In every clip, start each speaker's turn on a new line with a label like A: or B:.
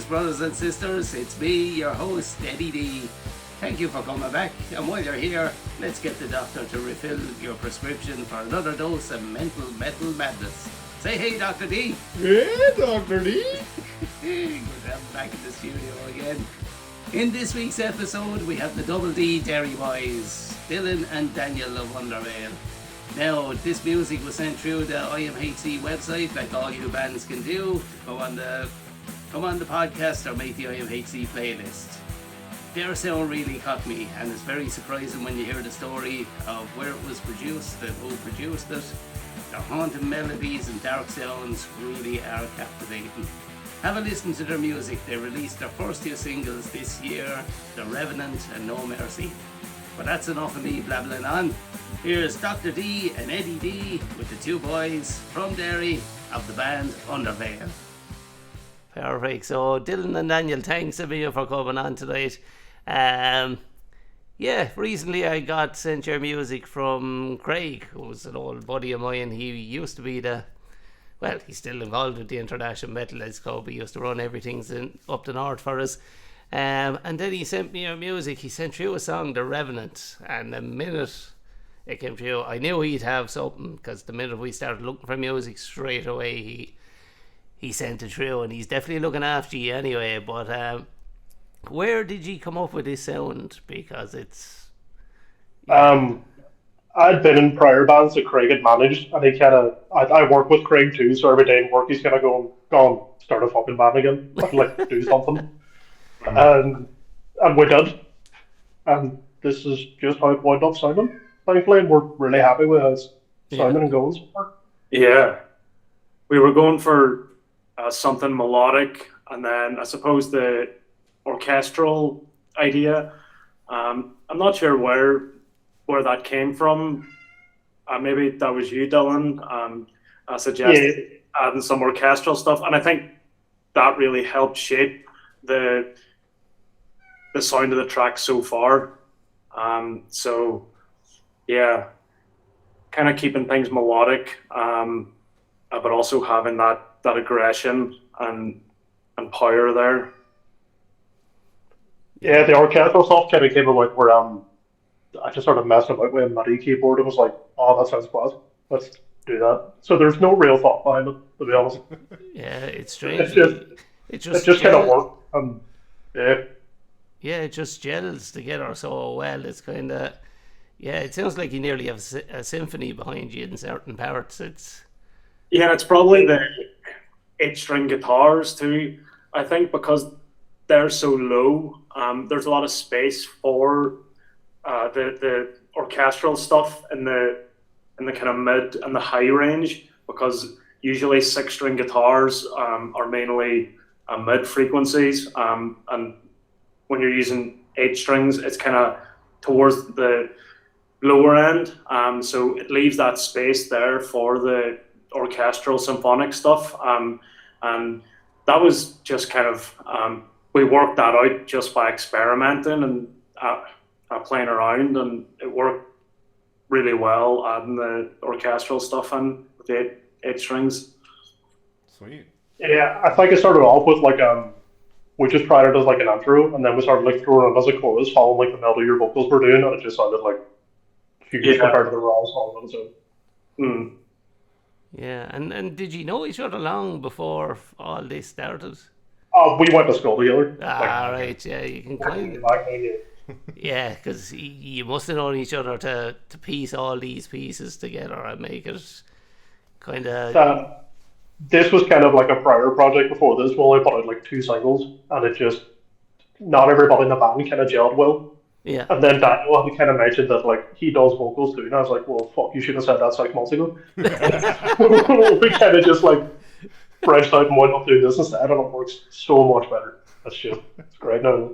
A: brothers and sisters. It's me, your host, Eddie D. Thank you for coming back, and while you're here, let's get the doctor to refill your prescription for another dose of mental metal madness. Say hey, Dr. D.
B: Yeah, Dr. D.
A: Good to have him back in the studio again. In this week's episode, we have the Double D Dairy Boys, Dylan and Daniel of Underveil. Now, this music was sent through the IMhC website, like all you bands can do. Go on the podcast or make the IMhC playlist. Their sound really caught me, and it's very surprising when you hear the story of where it was produced and who produced it. Their haunting melodies and dark sounds really are captivating. Have a listen to their music. They released their first two singles this year, The Revenant and No Mercy. But that's enough of me blabbling on. Here's Dr. D and Eddie D with the two boys from Derry of the band Underveil. Perfect. So Dylan and Daniel, thanks a million for coming on tonight. Recently I got sent your music from Craig, who's an old buddy of mine. He used to be he's still involved with the International Metalheads Club. He used to run everything up the north for us. And then he sent me your music. He sent through a song, The Revenant, and the minute it came through, I knew he'd have something, because the minute we started looking for music, straight away he sent it through, and he's definitely looking after you anyway. But where did you come up with this sound? Because it's...
C: I'd been in prior bands that Craig had managed, and he I work with Craig too, so every day in work he's kind of go and start a fucking band again, like do something. And we did, and this is just how it wound up sounding. Thankfully, and we're really happy with how it's sounding and going so far.
D: Yeah, we were going for something melodic, and then I suppose the orchestral idea. I'm not sure where that came from. Maybe that was you, Dylan. I suggested adding some orchestral stuff, and I think that really helped shape the sound of the track so far. So yeah, kind of keeping things melodic, but also having that aggression and power there.
C: Yeah, the orchestral stuff kind of came about where I just started messing about with a MIDI keyboard and was like, oh, that sounds class. Let's do that. So there's no real thought behind it, to be honest.
A: Yeah, it's strange.
C: It just kind of worked.
A: Yeah, it just gels together so well. It's kind of... Yeah, it sounds like you nearly have a symphony behind you in certain parts. It's
D: probably the 8-string guitars too. I think because they're so low, there's a lot of space for the orchestral stuff in the kind of mid and the high range, because usually 6-string guitars are mainly mid frequencies, and when you're using 8 strings, it's kind of towards the lower end. So it leaves that space there for the orchestral symphonic stuff. And that was just kind of, we worked that out just by experimenting and playing around, and it worked really well adding the orchestral stuff in with the 8 strings.
B: Sweet.
C: Yeah, I think it started off with we just tried it as like an intro, and then we started like throwing it as a chorus, following like the melody your vocals were doing, and it just sounded like huge compared to the raw song on its own.
A: Yeah, and did you know each other long before all this started?
C: We went to school together.
A: Right, yeah, you can kind of... Yeah, because you must have known each other to piece all these pieces together and make it kind of...
C: This was kind of like a prior project before this. We only put out like 2 singles, and it just... Not everybody in the band kind of gelled well.
A: Yeah.
C: And then Daniel had kind of mentioned that like he does vocals too, and I was like, well, fuck, you should have said that 6 months ago. We kind of just like branched out and went up doing this instead, and it works so much better. It's great now.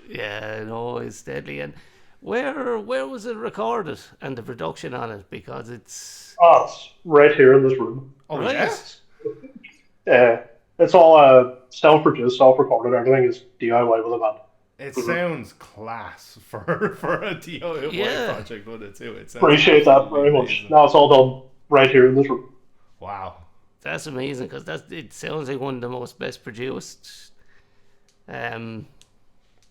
A: Yeah, no, it's deadly. And where was it recorded and the production on it? Because it's...
C: It's right here in this room.
B: Oh,
A: right.
B: yes.
C: Yeah, it's all self-produced, self-recorded. Everything is DIY with a band.
B: It sounds class for a DIY project, wouldn't it too?
C: Appreciate that very much. Now it's all done right here in this room.
B: Wow.
A: That's amazing, because it sounds like one of the most best produced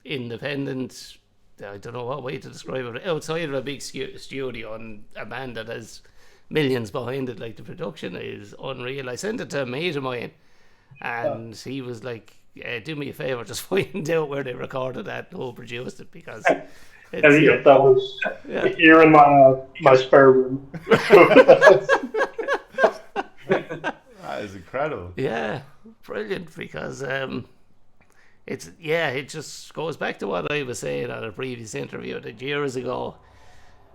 A: independent. I don't know what way to describe it. Outside of a big studio and a band that has millions behind it, like the production is unreal. I sent it to a mate of mine, and he was like, "Do me a favor, just find out where they recorded that and who produced it, because
C: That was here in my spare room."
B: That is incredible.
A: Yeah, brilliant, because it just goes back to what I was saying on a previous interview that years ago.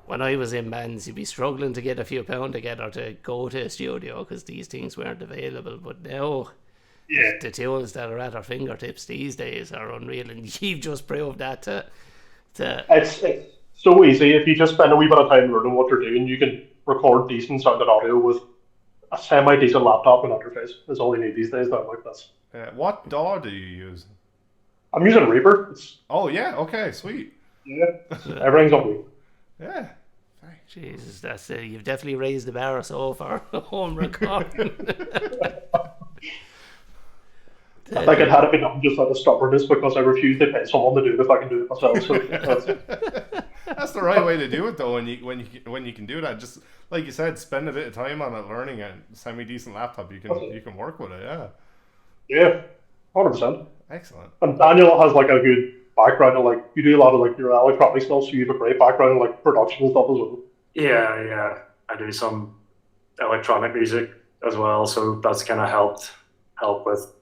A: When I was in bands, you'd be struggling to get a few pound together to go to a studio because these things weren't available. But now, the tools that are at our fingertips these days are unreal, and you've just proved that
C: It's so easy. If you just spend a wee bit of time learning what you're doing, you can record decent sounding audio with a semi-decent laptop and interface. That's all you need these days. Like this.
B: What DAW do you use?
C: I'm using Reaper.
B: Oh yeah, okay, sweet.
C: Yeah, everything's on Reaper.
B: Yeah.
A: Jesus, that's you've definitely raised the bar so far. Home recording.
C: I think it had been done just out of stubbornness because I refused to pay someone to do it if I can do it myself. So
B: that's the right way to do it, though. When you can do that, just like you said, spend a bit of time on it, learning a semi decent laptop. You can work with it. Yeah.
C: Yeah, 100%.
B: Excellent.
C: And Daniel has like a good background in like you do a lot of like your electronic stuff, so you have a great background in like production and stuff as well.
D: Yeah. I do some electronic music as well, so that's kind of help with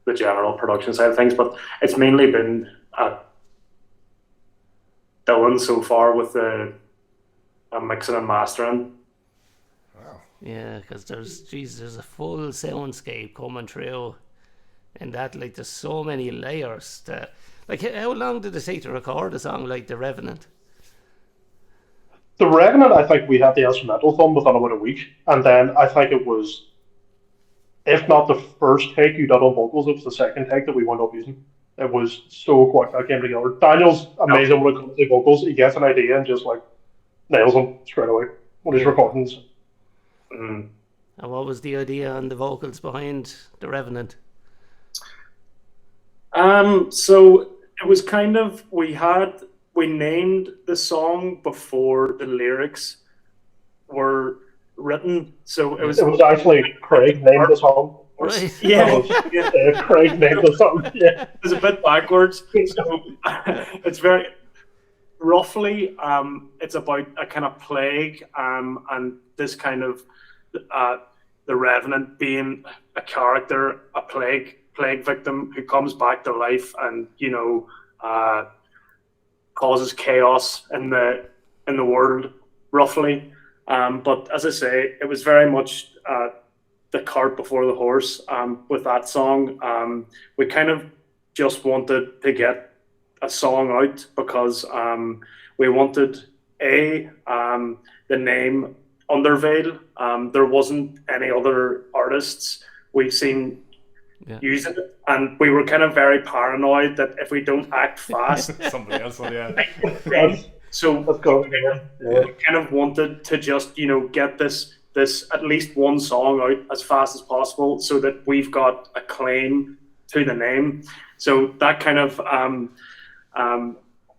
D: the general production side of things. But it's mainly been Dylan so far with the mixing and mastering.
B: Wow.
A: Yeah, because there's a full soundscape coming through, and that like there's so many layers. Like, how long did it take to record a song like The Revenant?
C: The Revenant, I think we had the instrumental done within about a week, and then I think it was, if not the first take you did on vocals, it was the second take that we wound up using. It was so quick that came together. Daniel's amazing when it comes to vocals. He gets an idea and just like nails them straight away when he's recording.
A: And what was the idea on the vocals behind The Revenant?
D: So it was kind of we named the song before the lyrics were written. So it was
C: actually Craig named the song.
A: Right.
D: Yeah.
C: Craig named the song. Yeah.
D: It was a bit backwards. So it's very roughly it's about a kind of plague and this kind of the Revenant being a character, a plague victim who comes back to life and causes chaos in the world, roughly. But as I say, it was very much the cart before the horse with that song. We kind of just wanted to get a song out because we wanted the name Underveil. There wasn't any other artists we've seen using it, and we were kind of very paranoid that if we don't act fast,
B: somebody else will,
D: So we kind of wanted to just get this at least one song out as fast as possible so that we've got a claim to the name. So that kind of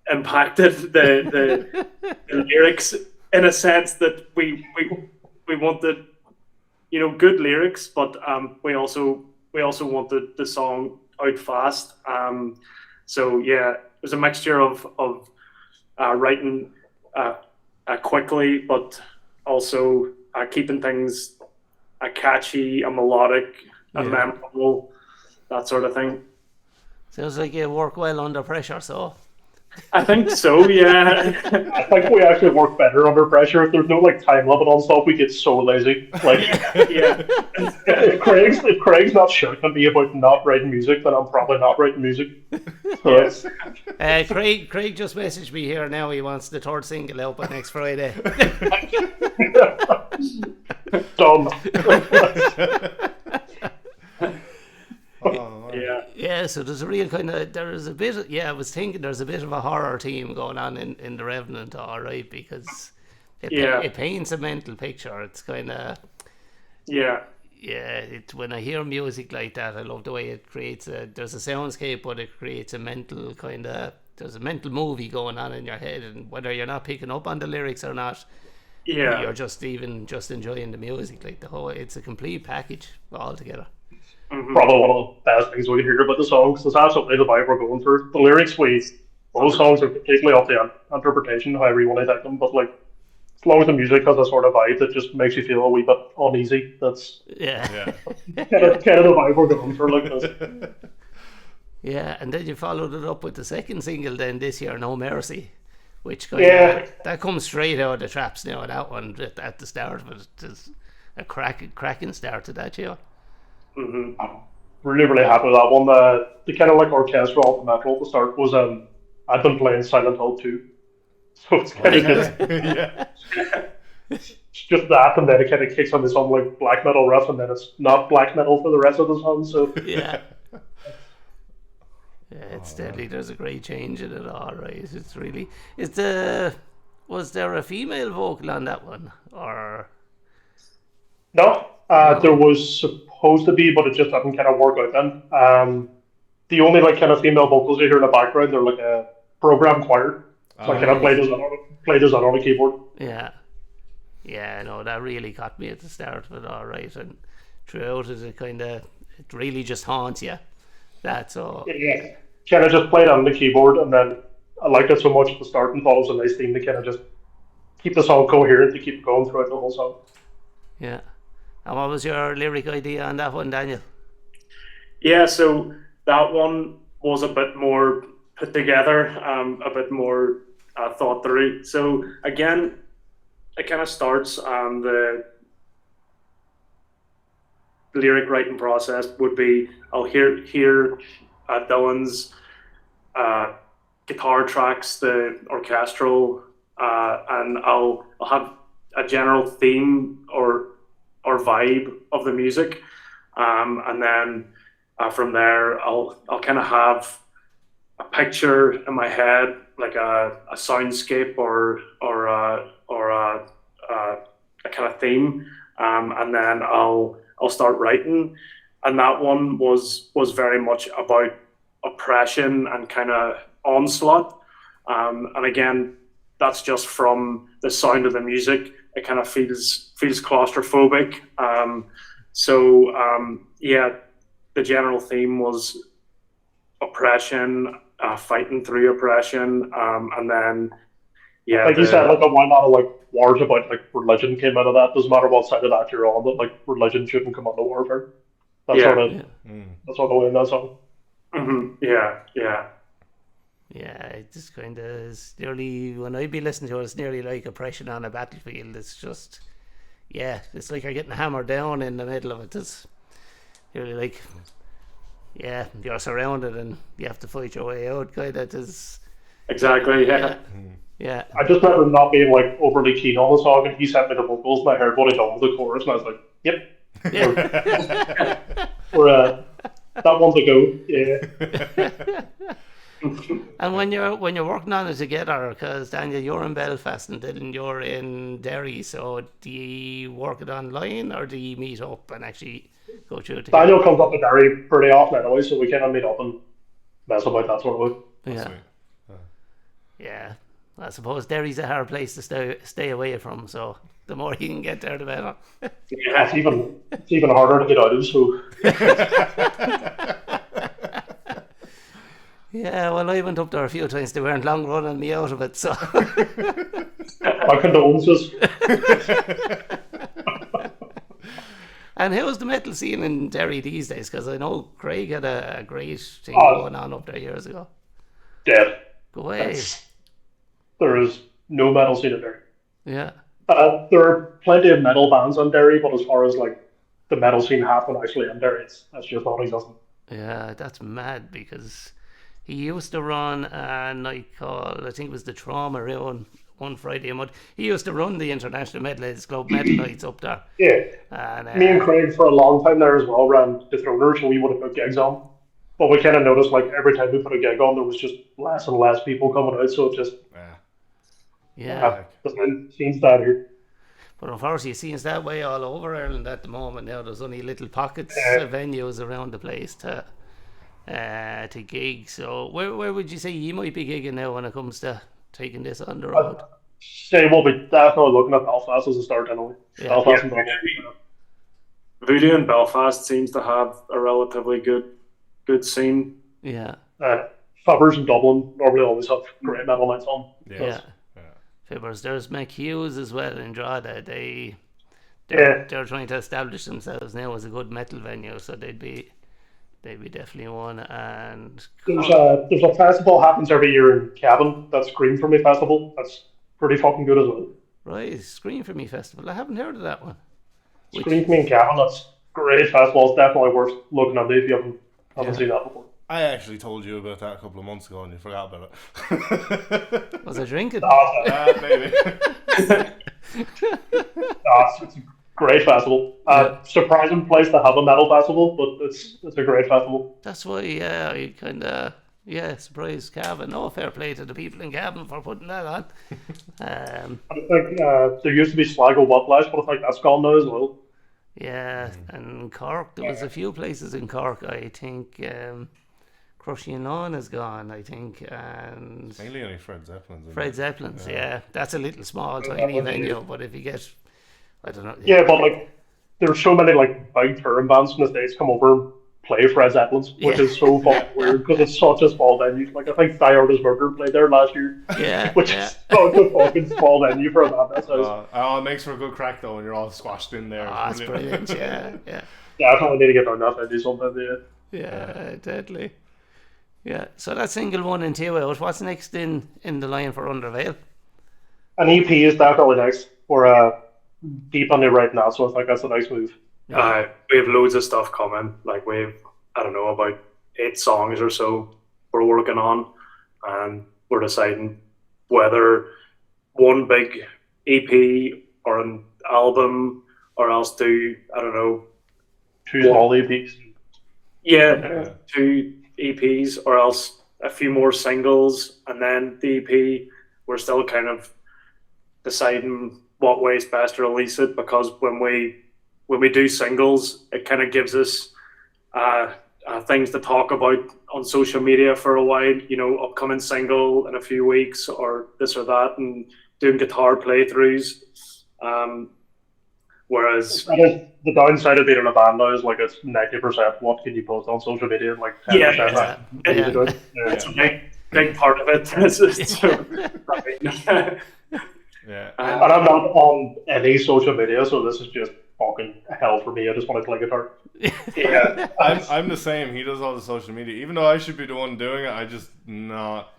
D: impacted the lyrics in a sense that we wanted good lyrics, but we also wanted the song out fast. So yeah, it was a mixture of writing quickly, but also keeping things catchy, melodic, memorable, that sort of thing.
A: Sounds like you work well under pressure, so.
D: I think so, yeah.
C: I think we actually work better under pressure. If there's no time limit on stuff, we get so lazy. If Craig's not shouting at me about not writing music, then I'm probably not writing music. So
D: Yes.
A: Craig just messaged me here now. He wants the third single out by next Friday.
C: Done.
A: Yeah, so there's a real kind of, I was thinking there's a bit of a horror theme going on in The Revenant, all right, because it paints a mental picture. It's kind of, yeah, when I hear music like that, I love the way it creates there's a soundscape, but it creates a mental there's a mental movie going on in your head, and whether you're not picking up on the lyrics or not,
D: Yeah.
A: you're just enjoying the music. Like it's a complete package altogether.
C: Probably one of the best things we can hear about the songs. That's absolutely the vibe we're going for. The lyrics, those songs are completely up to interpretation, however you want to take them. But like, as long as the music has a sort of vibe that just makes you feel a wee bit uneasy, that's
A: Yeah.
C: kind of the vibe we're going for. Like this.
A: Yeah, and then you followed it up with the second single then this year, No Mercy, which that comes straight out of the traps now. That one at the start of it is a cracking start to that, yeah.
C: I'm really, really happy with that one. The kind of like orchestral metal at the start was I'd been playing Silent Hill 2. So it's kind of it's just that, and then it kind of kicks on some like black metal riff, and then it's not black metal for the rest of the song. So
A: yeah, it's deadly. There's a great change in it, all right. It's really was there a female vocal on that one, or
C: no? There was supposed to be, but it just didn't kind of work out then. The only like kind of female vocals you hear in the background, they're like a program choir. So I kind of played those on a keyboard.
A: Yeah, no, that really caught me at the start of it, all right, and throughout it, it really just haunts you. That's all.
C: Yeah, kind of just played on the keyboard, and then I liked it so much at the start and thought it was a nice theme to kind of just keep the song coherent, to keep going throughout the whole song.
A: Yeah. And what was your lyric idea on that one, Daniel?
D: Yeah, so that one was a bit more put together, a bit more thought through. So again, it kind of starts the lyric writing process would be I'll hear Dylan's guitar tracks, the orchestral, and I'll have a general theme or vibe of the music, and then from there I'll kind of have a picture in my head, like a soundscape or a kind of theme, and then I'll start writing. And that one was very much about oppression and kind of onslaught. And again, that's just from the sound of the music. It kind of feels claustrophobic. Yeah, the general theme was oppression, fighting through oppression, and then
C: like you said, like a why not like wars about like religion came out of that. Doesn't matter what side of that you're on, but like religion shouldn't come under warfare. That's that's all the way in that song.
A: Yeah, it just kind of is nearly, when I'd be listening to it, it's nearly like oppression on a battlefield. It's just, it's like you're getting hammered down in the middle of it. It's nearly like, you're surrounded and you have to fight your way out, kind of.
D: Exactly,
A: yeah.
C: I just remember not being like overly keen on the song, and he sent me the vocals, and I heard what he done with the chorus, and I was like, yep. That one's a go, yeah.
A: And when you're working on it together, because Daniel, you're in Belfast and Dylan, you're in Derry, so do you work it online or do you meet up and actually go through it together?
C: Daniel comes up to Derry pretty often anyway, so we kind of meet up and mess about that sort of way.
A: Yeah. I suppose Derry's a hard place to stay away from, so the more you can get there, the better.
C: Yeah, it's even harder to get out of, so.
A: Yeah, well, I went up there a few times. They weren't long running me out of it, so.
C: My condolences.
A: And how's the metal scene in Derry these days? Because I know Craig had a great thing going on up there years ago.
C: Dead.
A: Go away.
C: There is no metal scene in Derry.
A: Yeah.
C: There are plenty of metal bands in Derry, but as far as like the metal scene happening actually in Derry, that's just not existent.
A: Yeah, that's mad because he used to run a night called, I think it was the Trauma around one Friday a month. He used to run the International Metalheads Club Metal Nights up there.
C: Yeah.
A: And,
C: me and Craig for a long time there as well ran the Throners, and we would have put gigs on. But we kind of noticed like every time we put a gig on, there was just less and less people coming out, so it just...
A: Yeah.
C: The scene's dead here.
A: But unfortunately, it seems that way all over Ireland at the moment. Now there's only little pockets of venues around the place to gig. So where would you say you might be gigging now when it comes to taking this on the road?
C: Say we'll be definitely looking at Belfast as a start anyway.
A: Yeah.
C: Belfast and Dublin.
D: Voodoo in Belfast seems to have a relatively good scene.
A: Yeah.
C: Fibbers in Dublin normally always have great metal nights on.
A: Yeah. Fibbers. There's McHugh's as well in Drogheda. They're trying to establish themselves now as a good metal venue, so they'd be definitely one. And
C: there's a festival happens every year in Cavan. That's Scream For Me Festival. That's pretty fucking good as well.
A: Right, Scream For Me Festival. I haven't heard of that one.
C: Scream For Me in Cavan. That's great festival. It's definitely worth looking at if you haven't seen that before.
B: I actually told you about that a couple of months ago and you forgot about it.
A: Was I drinking?
B: Maybe.
C: It's a great festival. Surprising place to have a metal festival, but it's a great festival.
A: That's why, I kind of, surprised Cavan. No, fair play to the people in Cavan for putting that on.
C: I think there used to be Sligo Whiplash, but I think that's gone now as well.
A: Yeah, and Cork, there was a few places in Cork, I think. Crushing On is gone, I think, and
B: Mainly only Fred Zeppelin's.
A: Fred Zeppelin's, that's a little small, tiny venue. But if you get, I don't know.
C: Yeah, but like there's so many like big touring bands from the States come over and play Fred Zeppelin's, which is so fucking weird because it's such a small venue. Like I think Die Artist Murder played there last year.
A: Yeah,
C: which is such a fucking small venue for a band that size.
B: It makes for a good crack though when you're all squashed in there.
A: That's brilliant. Yeah.
C: Yeah, I probably need to get down that venue sometime.
A: Yeah, deadly. Yeah, so that's single 1 and 2 out. What's next in the line for Underveil?
C: An EP is definitely next. We're deep on it right now, so I think that's a nice move.
D: We have loads of stuff coming. Like we've, I don't know, about 8 songs or so we're working on, and we're deciding whether one big EP or an album, or else do, I don't know,
C: 2 small EPs.
D: Yeah, 2 EPs, or else a few more singles, and then the EP. We're still kind of deciding what way is best to release it, because when we do singles, it kind of gives us things to talk about on social media for a while. You know, upcoming single in a few weeks, or this or that, and doing guitar playthroughs. Whereas
C: the downside of being in a band now is like it's 90% what can you post on social media, and like 10%
D: it's a big part of it.
C: And I'm not on any social media, so this is just fucking hell for me. I just want to play guitar.
B: I'm the same. He does all the social media, even though I should be the one doing it. I just not.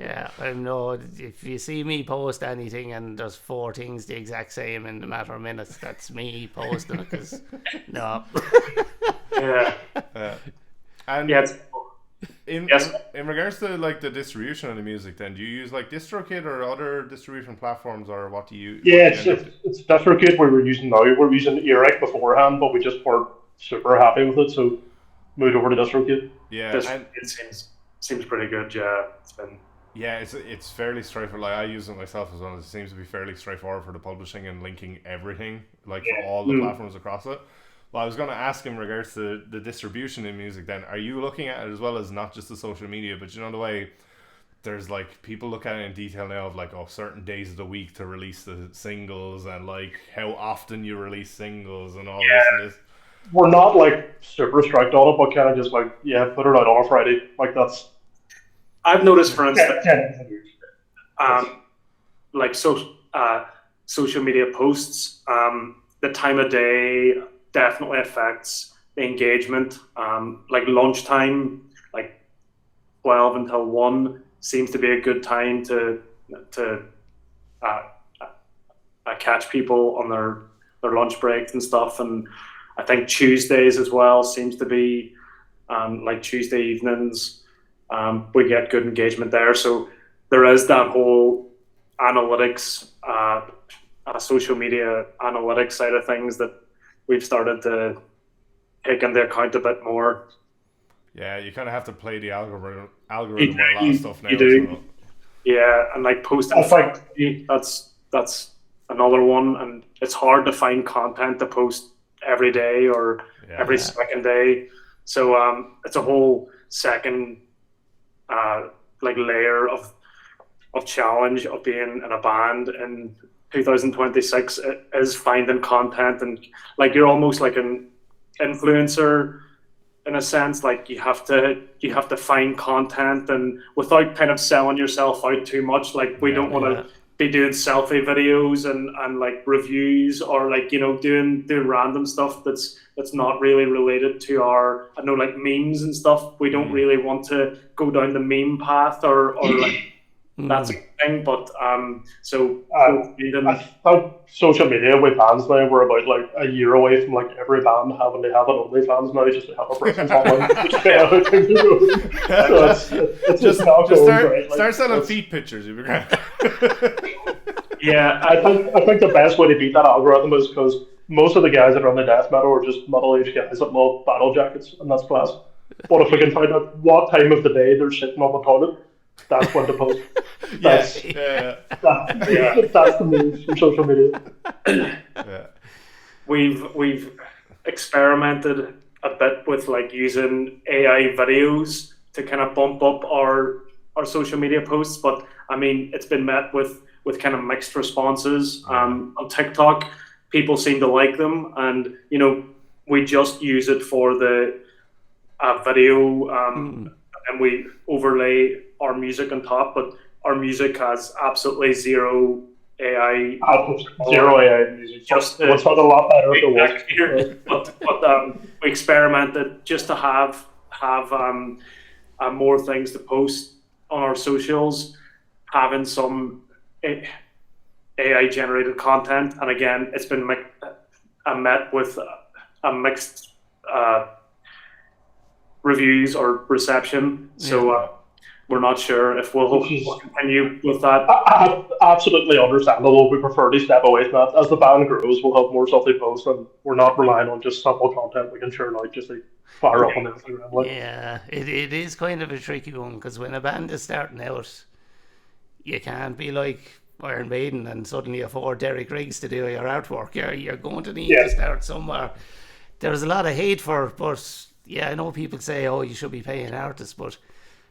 A: Yeah, I know. If you see me post anything and there's 4 things the exact same in a matter of minutes, that's me posting it. Because no.
B: And in regards to like the distribution of the music, then do you use like DistroKid or other distribution platforms, or what do you?
C: It's DistroKid we were using now. We were using Eric beforehand, but we just weren't super happy with it, so moved over to DistroKid.
B: Yeah,
D: it seems pretty good. Yeah, it's been.
B: Yeah, it's fairly straightforward. Like I use it myself as well. It seems to be fairly straightforward for the publishing and linking everything, like for all the platforms across it. Well, I was going to ask in regards to the distribution in music. Then, are you looking at it as well as not just the social media, but you know the way there's like people look at it in detail now of like certain days of the week to release the singles, and like how often you release singles and all this and this.
C: We're not like super strict on it, but kind of just like put it out on a Friday. Like that's.
D: I've noticed, for instance, like social media posts, the time of day definitely affects the engagement. Like lunchtime, like 12 until 1 seems to be a good time to catch people on their lunch breaks and stuff. And I think Tuesdays as well seems to be like Tuesday evenings. We get good engagement there. So there is that whole analytics, social media analytics side of things that we've started to take into account a bit more.
B: Yeah, you kind of have to play the algorithm with a lot of stuff now.
D: You do.
B: So.
D: Yeah, and like posting
C: I think-
D: frequently, that's another one, and it's hard to find content to post every day or every second day. So it's a whole second like layer of challenge of being in a band in 2026 is finding content, and like you're almost like an influencer in a sense. Like you have to find content, and without kind of selling yourself out too much. Like we don't want to be doing selfie videos and like reviews, or like, you know, doing random stuff that's not really related to our, I know, like memes and stuff. We don't really want to go down the meme path or like that's a thing. But so
C: I thought social media with bands now, we're about like a year away from like every band having to have an OnlyFans now just to have a presence online. It's just not going great.
B: Start selling feet pictures. You'll be great.
D: Yeah,
C: I think the best way to beat that algorithm is because most of the guys that are on the death metal are just metal-age guys that love battle jackets, and that's class. But if we can find out what time of the day they're sitting on the toilet, that's when to post. That's the move from social media.
D: We've experimented a bit with like using AI videos to kind of bump up our social media posts, but I mean it's been met with kind of mixed responses. On TikTok, people seem to like them, and you know, we just use it for the video, and we overlay our music on top, but our music has absolutely zero AI.
C: Zero AI music.
D: Just
C: it's not a lot better if it was.
D: But we experimented just to have more things to post on our socials, having some AI generated content, and again, it's been met with a mixed reviews or reception. So we're not sure if we'll continue with that.
C: Absolutely understandable. We prefer to step away from that. As the band grows, we'll have more stuff to post, and we're not relying on just simple content we can churn out just to fire up on Instagram. Like.
A: Yeah, it is kind of a tricky one, because when a band is starting out, you can't be like Iron Maiden and suddenly afford Derek Riggs to do your artwork. You're going to need to start somewhere. There's a lot of hate for it, but yeah, I know people say, oh, you should be paying artists, but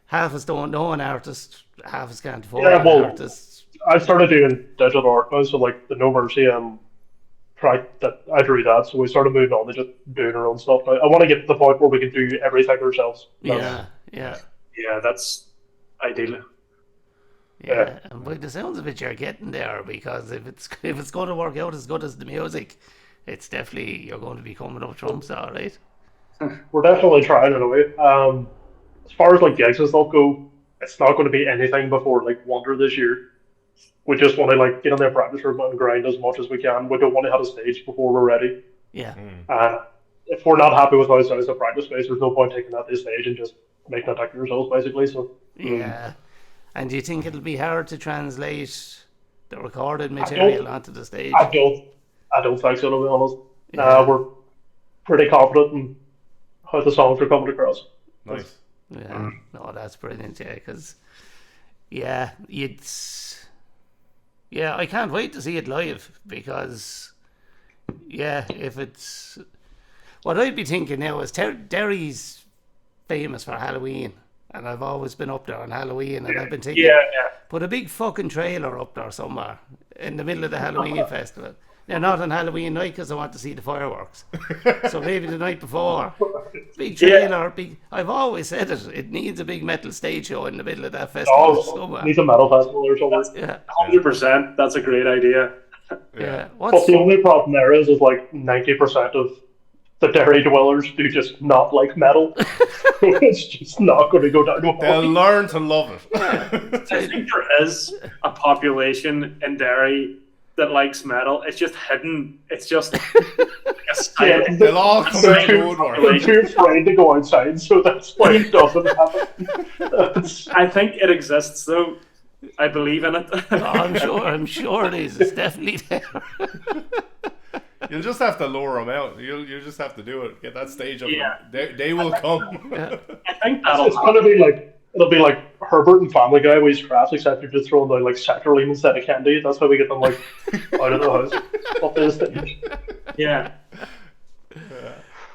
A: half us don't know an artist, half us can't afford an artist.
C: I started doing digital art now, so like the No Mercy track that I drew that, so we started moving on to just doing our own stuff now. I want to get to the point where we can do everything ourselves.
A: Yeah,
D: that's ideal.
A: Yeah, and by the sounds of it, you're getting there, because if it's going to work out as good as the music, it's definitely, you're going to be coming up trumps, all right.
C: We're definitely trying in a way. As far as like gigs and stuff go, it's not going to be anything before like Wonder this year. We just want to like get in their practice room and grind as much as we can. We don't want to have a stage before we're ready.
A: Yeah.
C: If we're not happy with how it sounds at practice space, there's no point taking that to the stage and just making it attack yourselves basically. So
A: yeah. And do you think it'll be hard to translate the recorded material onto the stage?
C: I don't think so, to be honest. We're pretty confident in how the songs are coming across.
B: Nice.
A: Yeah, no, that's brilliant. Yeah, because I can't wait to see it live, because if it's what I'd be thinking now is Derry's famous for Halloween, and I've always been up there on Halloween, and I've been thinking, put a big fucking trailer up there somewhere in the middle of the Halloween festival. Now, not on Halloween night, because I want to see the fireworks. So maybe the night before. Big trailer, I've always said it needs a big metal stage show in the middle of that festival somewhere.
C: Needs a metal festival or something.
A: Yeah.
D: 100%. That's a great idea.
A: Yeah.
C: But the only problem there is like 90% of the Derry dwellers do just not like metal. It's just not going to go down well.
B: They'll learn to love it.
D: I think there is a population in Derry that likes metal. It's just hidden. It's just
B: they'll all come out of the woodwork.
C: They're too afraid to go outside, so that's why it doesn't happen.
D: I think it exists, though. I believe in it.
A: I'm sure it is. It's definitely there.
B: You'll just have to lure them out. You'll just have to do it. Get that stage up.
D: Yeah.
B: They will come.
D: I think that'll.
C: It's it'll be like Herbert and Family Guy with his crafts, except you're just throwing down like saccharine instead of candy. That's how we get them like out of the house, up to the stage.
D: Yeah.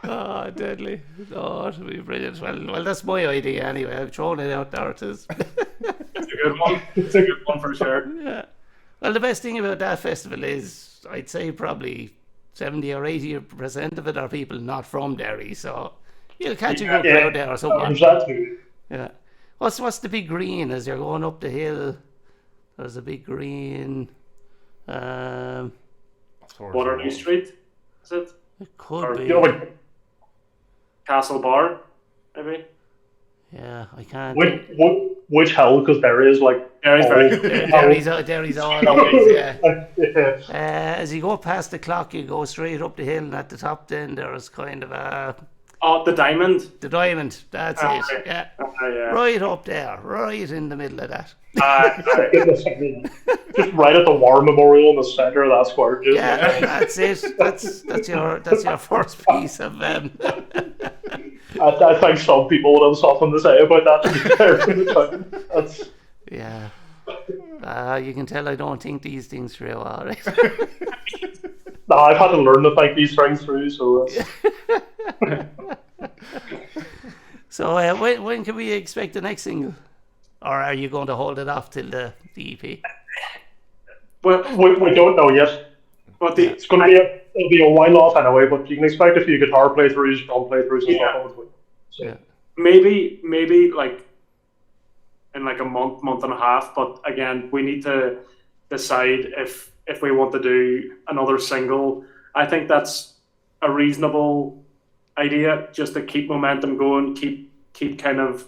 A: Oh, deadly. Oh, it'll be brilliant. Well, that's my idea anyway. I've thrown it out there. It is.
D: It's a good one. It's a good one for sure.
A: Yeah. Well, the best thing about that festival is, I'd say probably 70 or 80% of it are people not from Derry, so you'll catch a good crowd there or something.
C: There's that too.
A: Yeah. What's the big green as you're going up the hill? There's a big green.
D: Waterloo Street, is it?
A: It could
D: Or,
A: be.
C: You know, like
D: Castle Bar, maybe?
A: Yeah, I can't.
C: which hill? Because there is like
D: Derry's very
A: Derry's always, yeah.
C: yeah.
A: As you go past the clock, you go straight up the hill, and at the top then there's kind of
D: Oh, the Diamond.
A: the diamond. That's it. Yeah.
D: Yeah.
A: Right up there, right in the middle of that.
C: Just right at the War Memorial in the center of that square. Just,
A: Yeah, that's it. That's your first piece of
C: I think some people would have something to say about that. That's,
A: yeah. You can tell I don't think these things through. All right.
C: no, I've had to learn to think these things through. So
A: So when can we expect the next single, or are you going to hold it off till the EP?
D: Well,
C: we don't know yet.
D: but
C: It's going to be it'll be a while off anyway, but you can expect a few guitar playthroughs, drum playthroughs, and stuff. So.
A: Yeah.
D: maybe like in like a month and a half. But again, we need to decide if we want to do another single. I think that's a reasonable idea, just to keep momentum going, keep kind of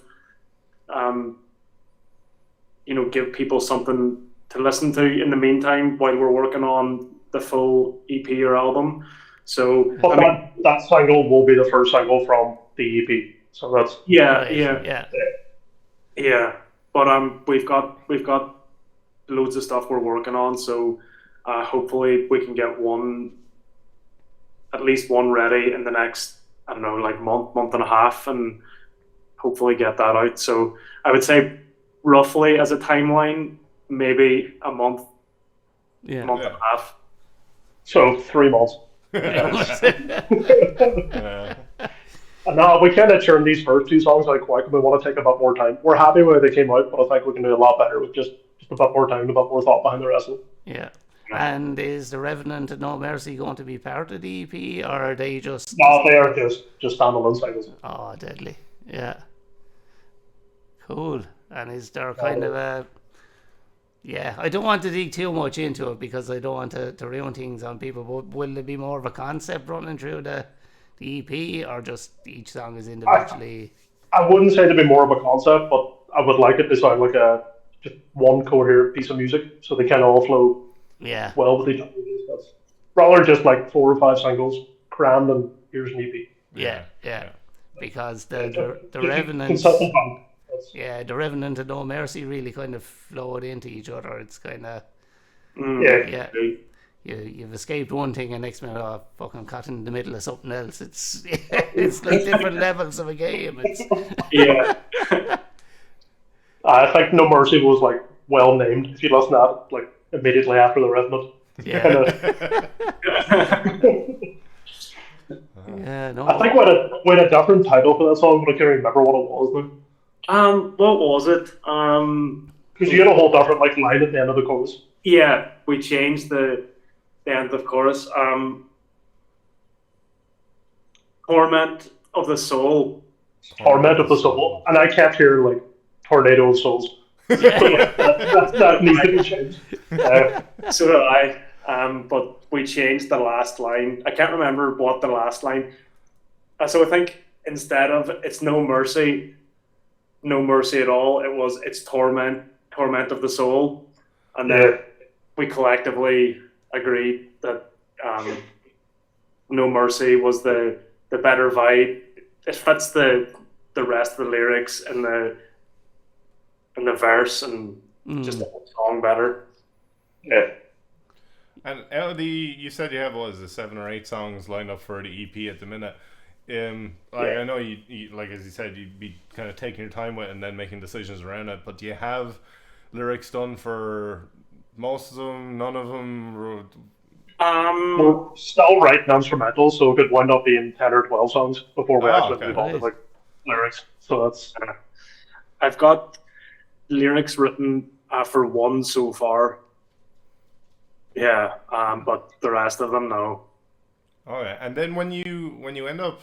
D: give people something to listen to in the meantime while we're working on the full EP or album. So
C: But that single will be the first single from the EP. So that's
D: yeah. But we've got loads of stuff we're working on, so hopefully we can get at least one ready in the next, I don't know, like month and a half, and hopefully get that out. So I would say roughly as a timeline, maybe a month and a half.
C: so 3 months.
B: Yeah.
C: And now we kind of churned these first two songs out quick, and we want to take a bit more time. We're happy with how they came out, but I think we can do a lot better with just a bit more time, a bit more thought behind the rest of it.
A: Yeah. And is the Revenant and No Mercy going to be part of the EP, or are they just?
C: No, they are just standalone singles.
A: Oh, deadly! Yeah. Cool. And is there kind of a? Yeah, I don't want to dig too much into it because I don't want to ruin things on people. But will there be more of a concept running through the EP, or just each song is individually?
C: I wouldn't say to be more of a concept, but I would like it to sound like just one coherent piece of music, so they kind of all flow well with each other. Rather than just like 4 or 5 singles crammed and here's an EP.
A: Yeah. Because the Revenant, the Revenant and No Mercy really kind of flowed into each other. It's kind of You've escaped one thing and next minute, fucking caught in the middle of something else. It's like different levels of a game.
C: I think No Mercy was like well named. If you listen to that, like immediately after the Revenant.
A: No.
C: I think we had a different title for that song, but I can't remember what it was now.
D: What was it?
C: Because you had a whole different like line at the end of the chorus.
D: Yeah, we changed the end of the chorus. Torment of the Soul.
C: Torment of the Soul. And I kept hearing like Tornado of Souls. That needs to be changed.
D: So did I. But we changed the last line. I can't remember what the last line. So I think instead of it's no mercy at all, it's torment of the soul. And then we collectively agreed that No Mercy was the better vibe. It fits the rest of the lyrics and the verse and just the whole song better. Yeah.
B: And out of you said you have 7 or 8 songs lined up for the EP at the minute. I know you like as you said, you'd be kind of taking your time with it and then making decisions around it. But do you have lyrics done for most of them? None of them?
C: We're still writing instrumentals, so it could wind up being 10 or 12 songs before we actually move on to like lyrics. So that's.
D: I've got lyrics written for one so far. Yeah, but the rest of them, no.
B: Oh yeah, and then when you end up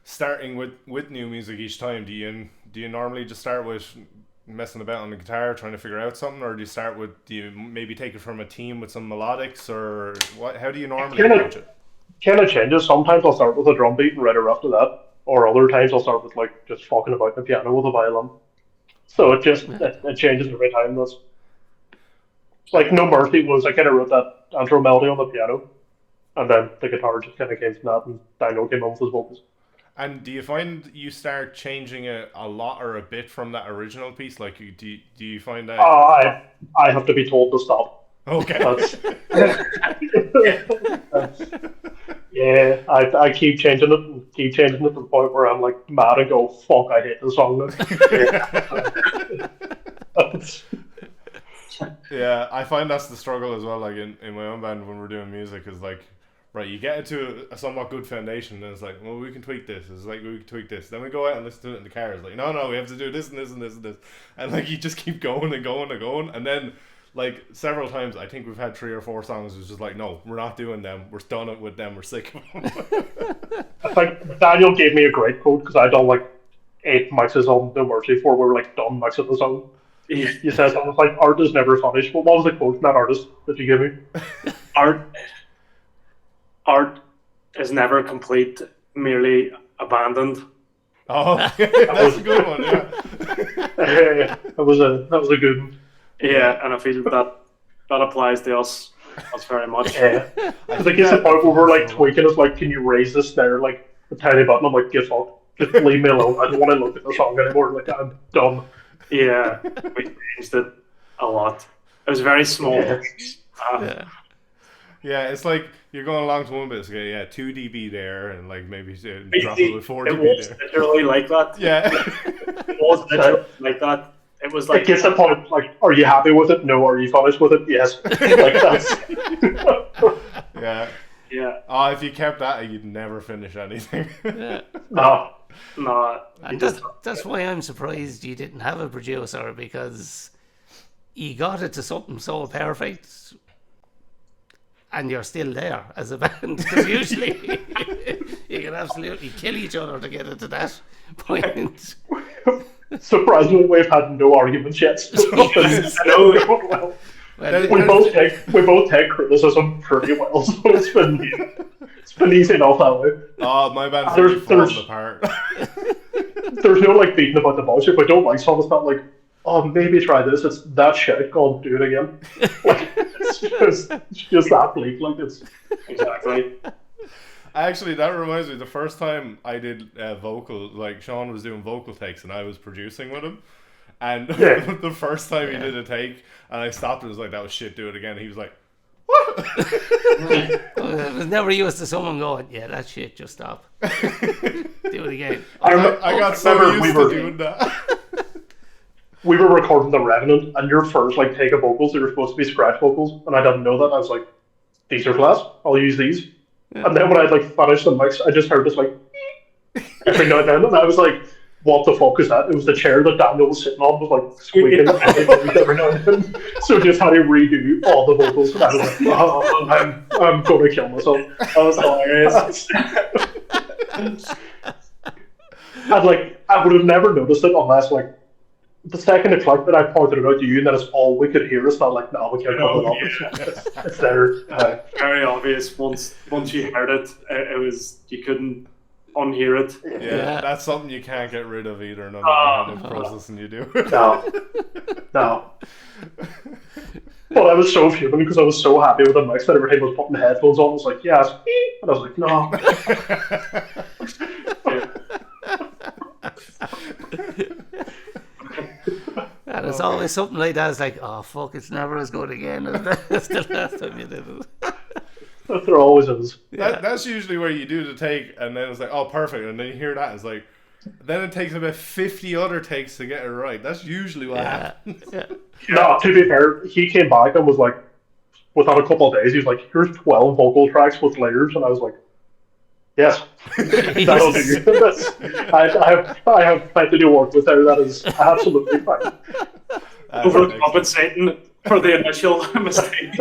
B: starting with new music each time, do you normally just start with messing about on the guitar trying to figure out something, or do you maybe take it from a team with some melodics, or what? How do you normally approach it?
C: Kind of changes. Sometimes I'll start with a drum beat and write a riff to that, or other times I'll start with like just fucking about the piano with a violin. So it changes every time. That's like No Mercy was I kind of wrote that intro melody on the piano, and then the guitar just kind of came from that, and Daniel came on with his vocals.
B: And do you find you start changing it a lot or a bit from that original piece? Like, do you find that?
C: I have to be told to stop.
B: Okay.
C: Yeah, I keep changing it and keep changing it to the point where I'm like mad and go, fuck, I hate the song now.
B: Yeah, I find that's the struggle as well. Like in my own band when we're doing music, is like, right, you get into a somewhat good foundation, and it's like, well, we can tweak this. It's like, we can tweak this. Then we go out and listen to it in the car. It's like, no, we have to do this and this and this and this. And like, you just keep going and going and going. And then, like, several times, I think we've had 3 or 4 songs. It's just like, no, we're not doing them. We're done with them. We're sick of them.
C: I think Daniel gave me a great quote because I'd done like 8 mixes on No Mercy before we were like done mixing the song. You said something like, art is never finished. But what was the quote from that artist that you gave me?
D: Art is never complete, merely abandoned.
B: Oh, that's a good one. Yeah.
C: Yeah, that was a good one.
D: Yeah, and I feel that applies to us very much.
C: Yeah, because I guess the point where we're like tweaking is like, can you raise this there like a tiny button? I'm like, get fucked, just leave me alone. I don't want to look at the song anymore. Like I'm done.
D: Yeah, we changed it a lot. It was very small.
B: Yeah, it's like you're going along to one bit, it's like, 2 dB there, and like maybe drop it with 4 dB
D: was
B: there.
D: Literally like that.
B: Yeah.
D: It was literally like that. It was like,
C: it gets the point, like, are you happy with it? No. Are you finished with it? Yes. Like that's.
B: Yeah. Oh, if you kept that, you'd never finish anything.
A: Yeah.
C: No.
A: And that's why I'm surprised you didn't have a producer, because you got it to something so perfect, and you're still there as a band. Because usually you can absolutely kill each other to get it to that point.
C: Surprisingly, we've had no arguments yet. Well, we both take criticism pretty well, so it's been easy enough that way.
B: Oh, my band's really falling apart.
C: There's no like beating about the bush. If I don't like something, it's not like, oh, maybe try this. It's that shit. Go and do it again. Like, it's just that bleak. Like it's
D: exactly.
B: Actually, that reminds me. The first time I did vocal, like Sean was doing vocal takes and I was producing with him. And the first time he did a take, and I stopped and was like, "That was shit. Do it again." And he was like, "What?"
A: I was never used to someone going, "Yeah, that shit. Just stop. Do it again."
B: I got so used to doing that.
C: We were recording The Revenant, and your first like take of vocals, they were supposed to be scratch vocals, and I didn't know that. I was like, "These are class. I'll use these." Yeah. And then when I like finished the mix, I just heard this like every now and then, and I was like, "What the fuck is that?" It was the chair that Daniel was sitting on, was like squeaking every now and then. So just had to redo all the vocals, and I was like, "Oh, I'm going to kill myself." That was hilarious. I would have never noticed it unless like the second it clicked that I pointed it out to you, and that is all we could hear. It's not like, no, we can't cut it off. It's there.
D: Very obvious. Once you heard it, it was, you couldn't unhear it.
B: Yeah, that's something you can't get rid of either, no matter how much processing you do.
C: No. But I was so fuming because I was so happy with the mix that every time I was putting the headphones on, I was like, yes. And I was like, no.
A: And it's always something like that. It's like, oh fuck, it's never as good again as the last time you did it.
C: There always is.
B: That's usually where you do the take, and then it's like, oh, perfect, and then you hear that, it's like, then it takes about 50 other takes to get it right. That's usually what happens.
A: Yeah.
C: No, to be fair, he came back and was like, within a couple of days, he was like, here's 12 vocal tracks with layers, and I was like, yes, that'll do. I have plenty to work with there. That is absolutely fine.
D: Overcompensating for the initial mistake.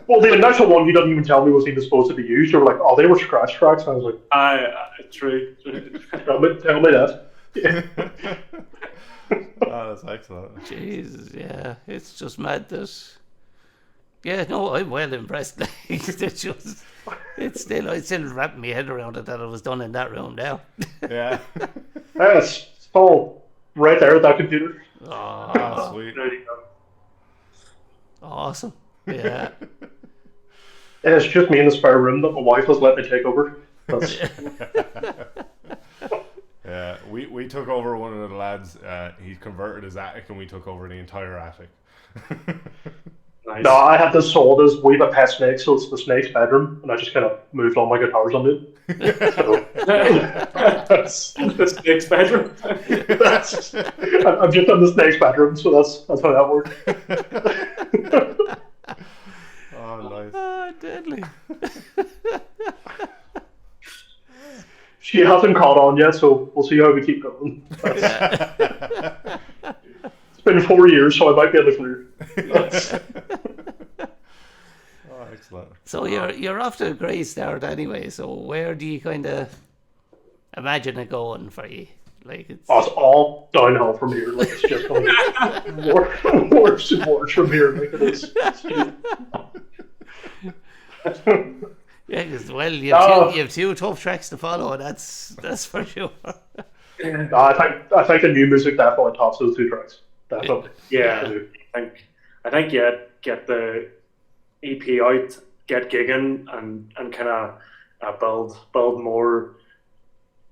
C: Well, the initial one you didn't even tell me was even supposed to be used. You were like, oh, they were scratch tracks. And I was like,
D: True.
C: tell me that. Yeah.
B: Oh, that's excellent.
A: Jesus, yeah, it's just mad that. Yeah, no, I'm well impressed. Like, it's still wrapping my head around it that it was done in that room now.
B: Yeah.
C: It's all right there at that computer.
B: Oh, sweet.
D: There you go.
A: Awesome. Yeah.
C: And it's just me in the spare room that my wife has let me take over. That's...
B: Yeah, we took over one of the lads. He converted his attic, and we took over the entire attic.
D: Nice.
C: No, I had this sold as we have a pet snake, so it's the snake's bedroom, and I just kind of moved all my guitars on it. So,
D: That's the snake's bedroom.
C: I'm just in the snake's bedroom, so that's how that worked.
B: Oh, nice.
A: Oh, deadly.
C: She hasn't caught on yet, so we'll see how we keep going. It's been 4 years, so I might be in the clear.
B: Oh, excellent.
A: So you're off to a great start anyway. So where do you kind of imagine it going for you? Like it's
C: all downhill from here. Like it's just going to be worse and worse from here. Like it is.
A: yeah, because you have two tough tracks to follow. That's for sure.
C: No, I think the new music definitely tops those two tracks. Definitely.
D: Yeah, I think yeah, get the EP out, get gigging, and kind of build more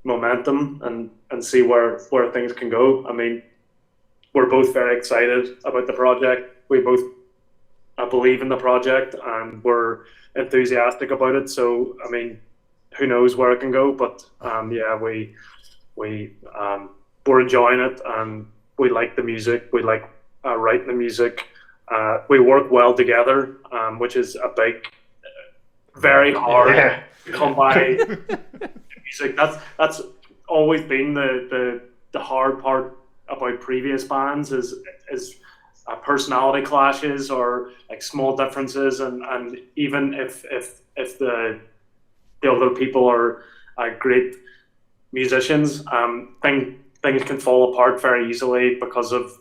D: momentum and see where things can go. I mean, we're both very excited about the project. We both believe in the project and we're enthusiastic about it. So I mean, who knows where it can go? But yeah, we're enjoying it and we like the music. We like writing the music. We work well together, which is a big, very hard to come by music. That's always been the hard part about previous bands is personality clashes or like small differences, and even if the other people are great musicians, things can fall apart very easily because of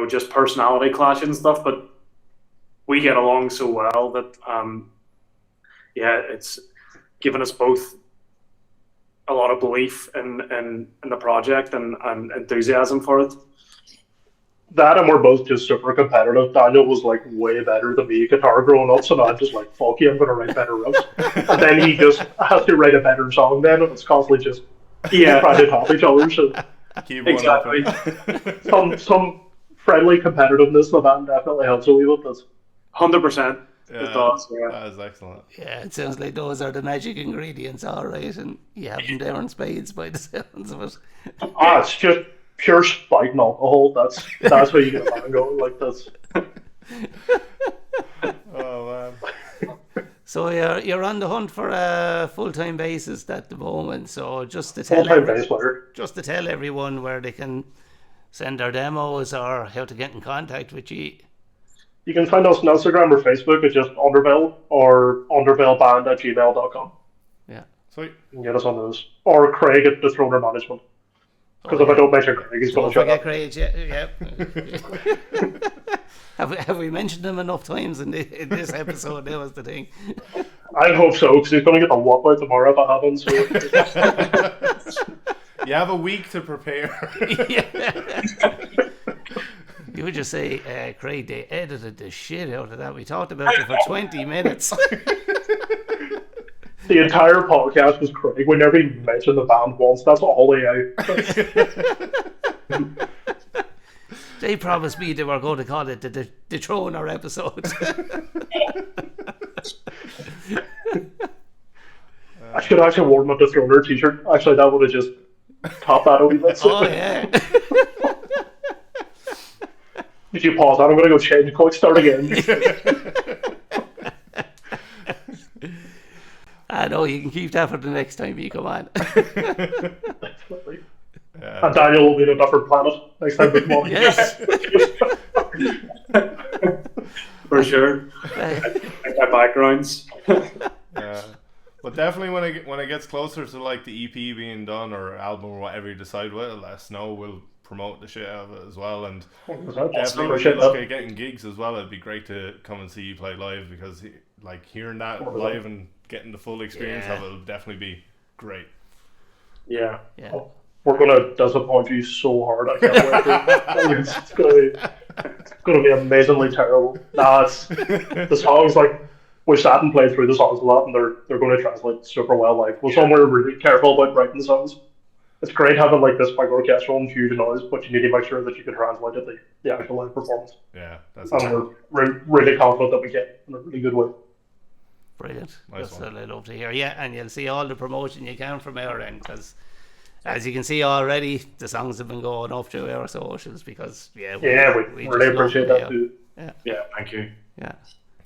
D: just personality clash and stuff. But we get along so well that yeah, it's given us both a lot of belief in the project and enthusiasm for it.
C: That and we're both just super competitive. Daniel was like way better than me guitar growing up, so now I'm just like, fuck you, I'm gonna write better riffs. And then he just has to write a better song then, and it's constantly just trying to top each other. So
D: Exactly.
C: some friendly competitiveness in the band definitely helps a wee bit.
D: 100%.
B: Yeah,
D: It does, yeah.
B: That is excellent.
A: Yeah, it sounds like those are the magic ingredients, all right, and you have them there in spades by the sounds of it.
C: It's just pure spite and alcohol. That's where you get a band going like this.
B: Oh man.
A: So you're on the hunt for a full-time bassist at the moment. So just to tell
C: Full-time bass player.
A: just to tell everyone where they can send their demos or how to get in contact with you.
C: You can find us on Instagram or Facebook at just Underveil or underveilband@gmail.com.
A: Yeah.
B: Sweet.
C: You can get us on those. Or Craig at the Throner Management. Because if I don't mention Craig, he's going
A: Don't
C: to shut
A: forget
C: up.
A: Craig, yeah. Have we mentioned him enough times in this episode? That was the thing.
C: I hope so, because he's going to get the whop out tomorrow if that happens. So.
B: You have a week to prepare.
A: Yeah. You would just say, Craig, they edited the shit out of that. We talked about it for 20 minutes.
C: The entire podcast was Craig. We never even mentioned the band once. That's all out.
A: They promised me they were going to call it the Troner episode.
C: should have actually worn a Dethroner t-shirt. Actually, that would have just topped that a wee bit.
A: Oh yeah.
C: Did you pause that? I'm gonna go change. Quick, start again.
A: I know you can keep that for the next time you come on.
C: Definitely. And Daniel will be in a different planet next time we come on.
A: Yes.
D: For sure. Like our backgrounds.
B: Yeah. But definitely when it gets closer to like the EP being done or album or whatever you decide, let us know. We'll promote the shit out of it as well, and definitely when you look at getting gigs as well, it'd be great to come and see you play live, because like hearing that live and getting the full experience of it will definitely be great.
D: Yeah.
C: Oh, we're gonna disappoint you so hard. I can't wait. It's gonna be amazingly terrible. Nah, it's the songs, like, we sat and played through the songs a lot, and they're going to translate super well. Like, we're somewhere really careful about writing the songs. It's great having like this big orchestral and huge noise, but you need to make sure that you can translate it the actual live performance.
B: Yeah, that's
C: and we're really confident that we can in a really good way.
A: Brilliant.
B: Nice
A: That's
B: one.
A: what I love to hear. Yeah, and you'll see all the promotion you can from our end, because as you can see already, the songs have been going up through our socials, because
C: we
A: just
C: really
A: love
C: appreciate
A: them,
C: that too.
D: Yeah, thank you.
A: Yeah.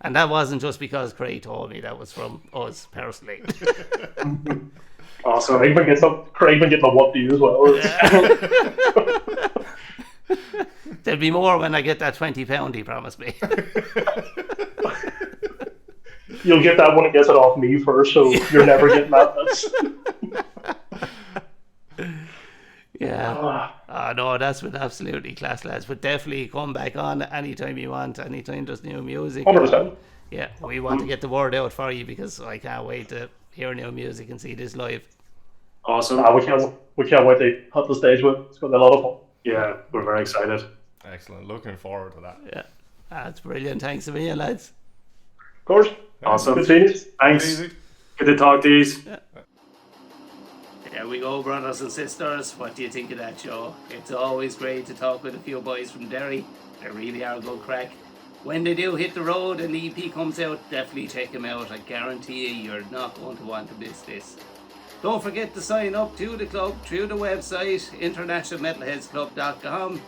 A: And that wasn't just because Craig told me, that was from us personally.
D: Awesome.
C: Craig been getting a what to you as well.
A: There'll be more when I get that £20 he promised me.
C: You'll get that when it gets it off me first, so you're never getting that.
A: Yeah. No, that's been absolutely class, lads. But definitely come back on anytime you want, anytime there's new music.
C: 100%.
A: Yeah, we want to get the word out for you, because I can't wait to hear new music and see this live.
D: Awesome.
C: We can't wait to hit the stage with it. It's going to be a lot of fun.
D: Yeah, we're very excited.
B: Excellent. Looking forward to that.
A: Yeah. That's brilliant. Thanks a million, lads.
C: Of course.
D: Awesome.
C: Good seeing you.
D: Thanks.
B: Easy.
D: Good to talk to you.
A: There we go, brothers and sisters. What do you think of that show? It's always great to talk with a few boys from Derry. They really are a good crack. When they do hit the road and the EP comes out, definitely check them out. I guarantee you, you're not going to want to miss this. Don't forget to sign up to the club through the website, internationalmetalheadsclub.com.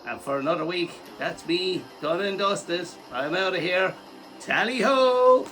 A: And for another week, that's me, done and dusted. I'm out of here. Tally ho!